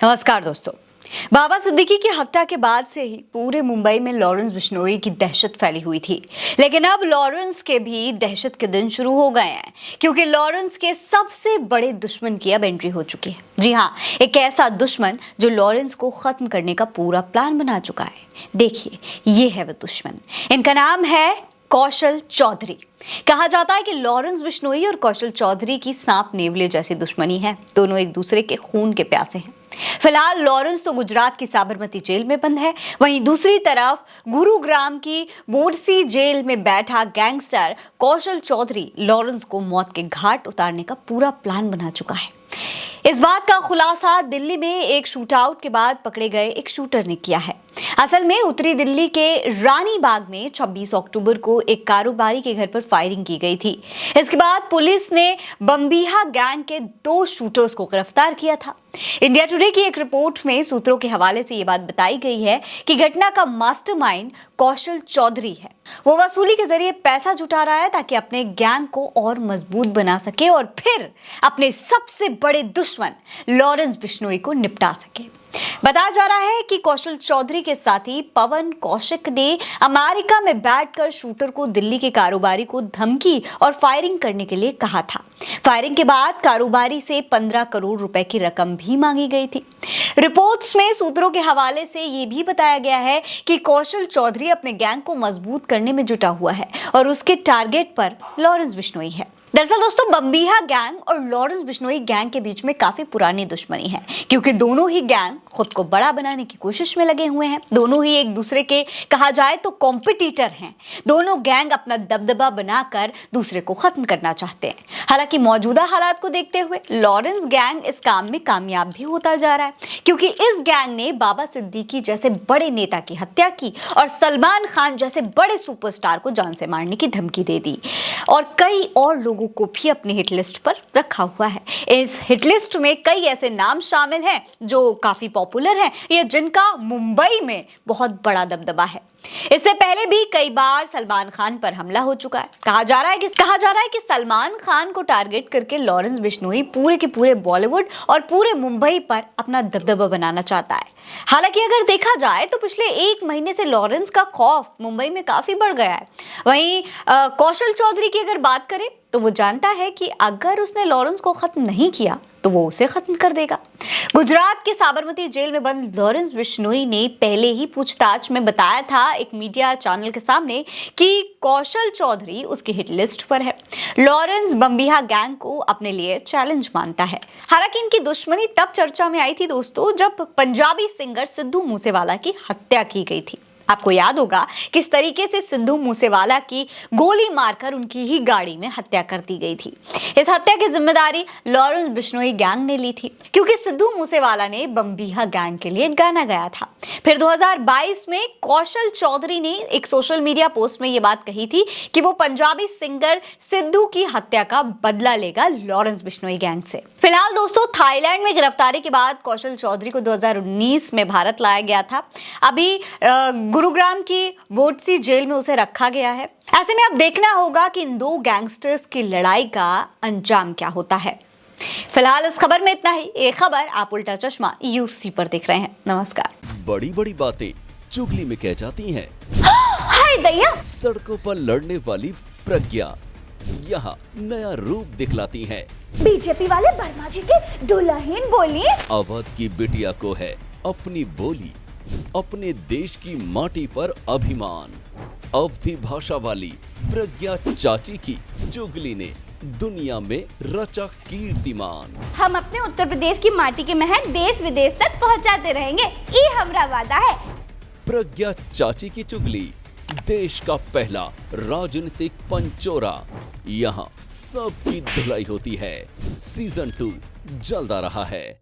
नमस्कार दोस्तों। बाबा सिद्दीकी की हत्या के बाद से ही पूरे मुंबई में लॉरेंस बिश्नोई की दहशत फैली हुई थी, लेकिन अब लॉरेंस के भी दहशत के दिन शुरू हो गए हैं, क्योंकि लॉरेंस के सबसे बड़े दुश्मन की अब एंट्री हो चुकी है। जी हाँ, एक ऐसा दुश्मन जो लॉरेंस को खत्म करने का पूरा प्लान बना चुका है। देखिए, ये है वो दुश्मन। इनका नाम है कौशल चौधरी। कहा जाता है कि लॉरेंस बिश्नोई और कौशल चौधरी की सांप नेवले जैसी दुश्मनी है। दोनों एक दूसरे के खून के प्यासे हैं। फिलहाल लॉरेंस तो गुजरात की साबरमती जेल में बंद है, वहीं दूसरी तरफ गुरुग्राम की बोडसी जेल में बैठा गैंगस्टर कौशल चौधरी लॉरेंस को मौत के घाट उतारने का पूरा प्लान बना चुका है। इस बात का खुलासा दिल्ली में एक शूटआउट के बाद पकड़े गए एक शूटर ने किया है। असल में उत्तरी दिल्ली के रानी बाग में 26 अक्टूबर को एक कारोबारी के घर पर फायरिंग की गई थी। इसके बाद पुलिस ने बम्बीहा गैंग के 2 शूटर्स को गिरफ्तार किया था। इंडिया टुडे की एक रिपोर्ट में सूत्रों के हवाले से ये बात बताई गई है कि घटना का मास्टरमाइंड कौशल चौधरी है। वो वसूली के जरिए पैसा जुटा रहा है ताकि अपने गैंग को और मजबूत बना सके और फिर अपने सबसे बड़े दुश्मन लॉरेंस बिश्नोई को निपटा सके। बताया जा रहा है कि कौशल चौधरी के साथी पवन कौशिक ने अमेरिका में बैठकर शूटर को दिल्ली के कारोबारी को धमकी और फायरिंग करने के लिए कहा था। फायरिंग के बाद कारोबारी से 15 करोड़ रुपए की रकम भी मांगी गई थी। रिपोर्ट्स में सूत्रों के हवाले से यह भी बताया गया है कि कौशल चौधरी अपने गैंग को मजबूत करने में जुटा हुआ है और उसके टारगेट पर लॉरेंस बिश्नोई है। दरअसल दोस्तों, बम्बीहा गैंग और लॉरेंस बिश्नोई गैंग के बीच में काफी पुरानी दुश्मनी है, क्योंकि दोनों ही गैंग खुद को बड़ा बनाने की कोशिश में लगे हुए हैं। दोनों ही एक दूसरे के कहा जाए तो कॉम्पिटिटर हैं। दोनों गैंग अपना दबदबा बनाकर दूसरे को खत्म करना चाहते हैं। हालांकि मौजूदा हालात को देखते हुए लॉरेंस गैंग इस काम में कामयाब भी होता जा रहा है, क्योंकि इस गैंग ने बाबा सिद्दीकी जैसे बड़े नेता की हत्या की और सलमान खान जैसे बड़े सुपरस्टार को जान से मारने की धमकी दे दी और कई और लोगों को भी अपनी हिट लिस्ट पर रखा हुआ है। इस हिट लिस्ट में कई ऐसे नाम शामिल हैं जो काफी पॉपुलर हैं या जिनका मुंबई में बहुत बड़ा दबदबा है। इससे पहले भी कई बार सलमान खान पर हमला हो चुका है। कहा जा रहा है कि सलमान खान को टारगेट करके लॉरेंस बिश्नोई पूरे के पूरे बॉलीवुड और पूरे मुंबई पर अपना दबदबा बनाना चाहता है। हालांकि अगर देखा जाए तो पिछले 1 महीने से लॉरेंस का खौफ मुंबई में काफी बढ़ गया है। वहीं कौशल चौधरी की अगर बात करें तो वो जानता है कि अगर उसने लॉरेंस को खत्म नहीं किया तो वो उसे खत्म कर देगा। गुजरात के साबरमती जेल में बंद लॉरेंस बिश्नोई ने पहले ही पूछताछ में बताया था एक मीडिया चैनल के सामने कि कौशल चौधरी उसकी हिट लिस्ट पर है। लॉरेंस बम्बीहा गैंग को अपने लिए चैलेंज मानता है। हालांकि इनकी दुश्मनी तब चर्चा में आई थी दोस्तों, जब पंजाबी सिंगर सिद्धू मूसेवाला की हत्या की गई थी। आपको याद होगा किस तरीके से सिद्धू मूसेवाला की गोली मारकर उनकी ही गाड़ी में हत्या कर दी गई थी। इस हत्या की जिम्मेदारी लॉरेंस बिश्नोई गैंग ने ली थी, क्योंकि सिद्धू मूसेवाला ने बम्बीहा गैंग के लिए गाना गाया था। फिर 2022 में कौशल चौधरी ने एक सोशल मीडिया पोस्ट में ये बात कही थी कि वो पंजाबी सिंगर सिद्धू की हत्या का बदला लेगा लॉरेंस बिश्नोई गैंग से। फिलहाल दोस्तों, थाईलैंड में गिरफ्तारी के बाद कौशल चौधरी को 2019 में भारत लाया गया था। अभी गुरुग्राम की बोडसी जेल में उसे रखा गया है। ऐसे में अब देखना होगा कि इन 2 गैंगस्टर्स की लड़ाई का अंजाम क्या होता है। फिलहाल इस खबर में इतना ही। ये खबर आप उल्टा चश्मा यूसी पर देख रहे हैं। नमस्कार। बड़ी बड़ी बातें चुगली में कह जाती हैं। हाय दैया। सड़कों पर लड़ने वाली प्रज्ञा यहाँ नया रूप दिखलाती हैं। बीजेपी वाले वर्मा जी के दुल्हन बोली। अवध की बिटिया को है अपनी बोली, अपने देश की माटी पर अभिमान। अवधी भाषा वाली प्रज्ञा चाची की चुगली ने दुनिया में रचा कीर्तिमान। हम अपने उत्तर प्रदेश की माटी के महक देश विदेश तक पहुंचाते रहेंगे, ये हमारा वादा है। प्रज्ञा चाची की चुगली, देश का पहला राजनीतिक पंचोरा। यहाँ सबकी धुलाई होती है। सीजन 2 जल्द आ रहा है।